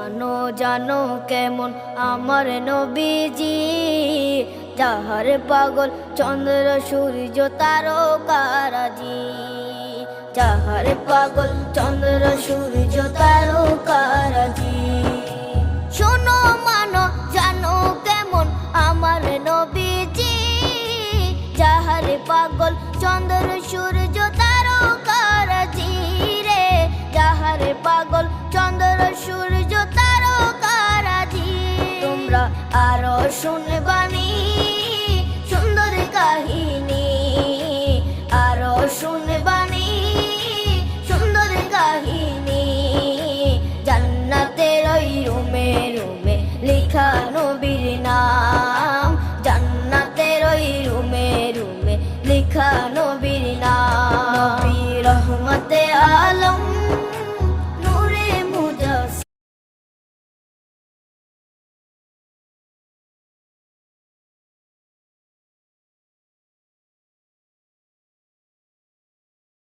জানো জানো কেমন আমার নবীজি, যাহার পাগল চন্দ্র সূর্য তারকারাজি, যাহার পাগল চন্দ্র সূর্য তারকা